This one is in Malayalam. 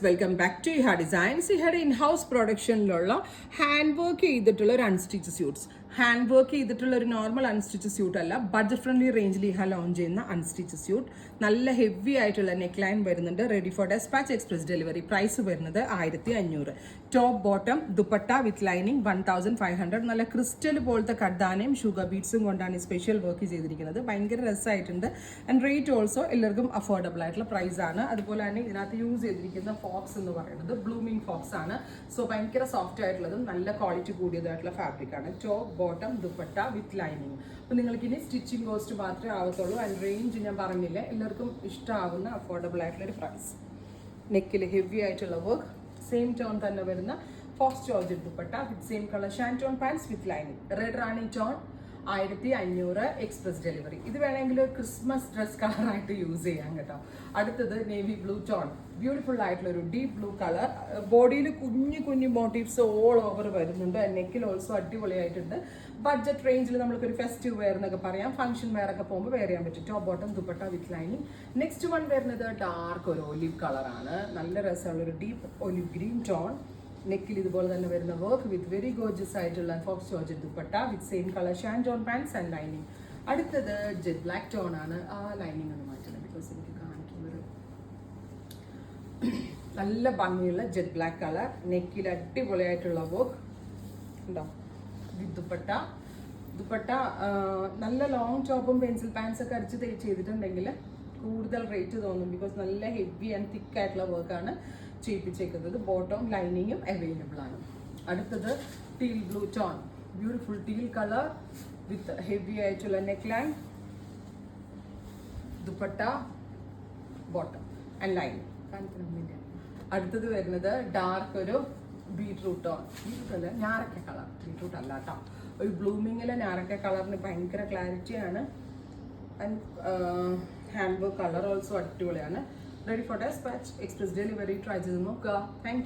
Welcome back to Iha designs. ഇഹയുടെ ഇൻഹൗസ് പ്രൊഡക്ഷനിലുള്ള ഹാൻഡ് വർക്ക് ചെയ്തിട്ടുള്ള ഒരു അൺസ്റ്റിച്ച് സ്യൂട്ട്സ്. ഹാൻഡ് വർക്ക് ചെയ്തിട്ടുള്ള ഒരു നോർമൽ അൺസ്റ്റിച്ച് സ്യൂട്ട് അല്ല, ബഡ്ജറ്റ് ഫ്രണ്ട്ലി റേഞ്ചിൽ ഇഹ ലോഞ്ച് ചെയ്യുന്ന അൺസ്റ്റിച്ച് സ്യൂട്ട്. നല്ല ഹെവി ആയിട്ടുള്ള നെക്ക് ലൈൻ വരുന്നുണ്ട്. Ready for dispatch, express delivery. Price വരുന്നത് 1500. Top bottom dupatta with lining 1500. നല്ല ക്രിസ്റ്റൽ പോലത്തെ കഡ്ദാനയും ഷുഗർ ബീഡ്സും കൊണ്ടാണ് ഈ സ്പെഷ്യൽ വർക്ക് ചെയ്തിരിക്കുന്നത്. ഭയങ്കര രസമായിട്ടുണ്ട്. ആൻഡ് റേറ്റ് ഓൾസോ എല്ലാവർക്കും അഫോർഡബിൾ ആയിട്ടുള്ള പ്രൈസ് ആണ്. അതുപോലെ തന്നെ ഇതിനകത്ത് യൂസ് ചെയ്തിരിക്കുന്ന ഫോക്സ് എന്ന് പറയുന്നത് ബ്ലൂമിംഗ് ഫോക്സ് ആണ്. സോ ഭയങ്കര സോഫ്റ്റ് ആയിട്ടുള്ളതും നല്ല ക്വാളിറ്റി കൂടിയതായിട്ടുള്ള ഫാബ്രിക് ആണ്. Top bottom dupatta with lining. അപ്പോൾ നിങ്ങൾക്ക് ഇനി സ്റ്റിച്ചിങ് കോസ്റ്റ് മാത്രമേ ആവത്തുള്ളൂ. ആൻഡ് റേഞ്ച് ഞാൻ പറഞ്ഞില്ല, എല്ലാവർക്കും ഇഷ്ടമാവുന്ന അഫോർഡബിൾ ആയിട്ടുള്ള ഒരു പ്രൈസ്. നെക്കിൽ ഹെവി ആയിട്ടുള്ള വർക്ക്, സെയിം ടോൺ തന്നെ വരുന്ന faux georgette dupatta with same colour shantoon pants with lining. Red റാണി ടോൺ 1500, എക്സ്പ്രസ് ഡെലിവറി. ഇത് വേണമെങ്കിൽ ക്രിസ്മസ് ഡ്രസ് കളറായിട്ട് യൂസ് ചെയ്യാം കേട്ടോ. അടുത്തത് നേവി ബ്ലൂ ടോൺ, ബ്യൂട്ടിഫുൾ ആയിട്ടുള്ള ഒരു ഡീപ്പ് ബ്ലൂ കളർ. ബോഡിയിൽ കുഞ്ഞു കുഞ്ഞു മോട്ടീവ്സ് ഓൾ ഓവർ വരുന്നുണ്ട്. നെക്കിൽ ഓൾസോ അടിപൊളിയായിട്ടുണ്ട്. ബഡ്ജറ്റ് റേഞ്ചിൽ നമുക്കൊരു ഫെസ്റ്റീവ് വെയർ എന്നൊക്കെ പറയാം, ഫംഗ്ഷൻ വെയർ ഒക്കെ പോകുമ്പോൾ വെയർ ചെയ്യാൻ പറ്റും. Top bottom dupatta with lining. Next one വരുന്നത് ഡാർക്ക് ഒരു ഒലിവ് കളറാണ്. നല്ല രസമുള്ള ഒരു ഡീപ്പ് ഒലിവ് ഗ്രീൻ ടോൺ. നെക്കിൽ ഇതുപോലെ തന്നെ വരുന്ന വർക്ക് വിത്ത് വെരി ഗോർജസ് ആയിട്ടുള്ള faux georgette dupatta with same colour shantoon pants and lining. അടുത്തത് ജെറ്റ് ബ്ലാക്ക് ടോൺ ആണ്. ആ ലൈനിങ് ഒന്ന് മാറ്റണം, ബിക്കോസ് എനിക്ക് കാണിക്കുന്നൊരു നല്ല ഭംഗിയുള്ള ജെറ്റ് ബ്ലാക്ക് കളർ. നെക്കിൽ അടിപൊളിയായിട്ടുള്ള വർക്ക് ഉണ്ടോ വിത്ത് ദുപ്പട്ട. ദുപ്പട്ട നല്ല ലോങ് ടോപ്പും പെൻസിൽ പാൻസ് ഒക്കെ അടിച്ച് ചെയ്തിട്ടുണ്ടെങ്കിൽ കൂടുതൽ റേറ്റ് തോന്നും, ബിക്കോസ് നല്ല ഹെവി ആൻഡ് തിക്ക് ആയിട്ടുള്ള വർക്കാണ് ചെയ്യിപ്പിച്ചേക്കുന്നത്. ബോട്ടം ലൈനിങ്ങും അവൈലബിൾ ആണ്. അടുത്തത് teal blue tone, beautiful teal colour with heavy ആയിട്ടുള്ള neck line, dupatta, bottom and lining. അടുത്തത് വരുന്നത് ഡാർക്ക് ഒരു ബീട്രൂട്ട് ടോൺ. ബീട്രൂട്ട് അല്ല, ഞാറക്ക കളർ, ബീട്രൂട്ട് അല്ല കേട്ടോ. ഒരു ബ്ലൂമിങ്ങിലെ ഞാറക്ക കളറിന് ഭയങ്കര ക്ലാരിറ്റിയാണ്. And hand work colour also അടിപൊളിയാണ്. Ready for dispatch, express delivery. Try ചെയ്ത് നോക്കുക. Thank U.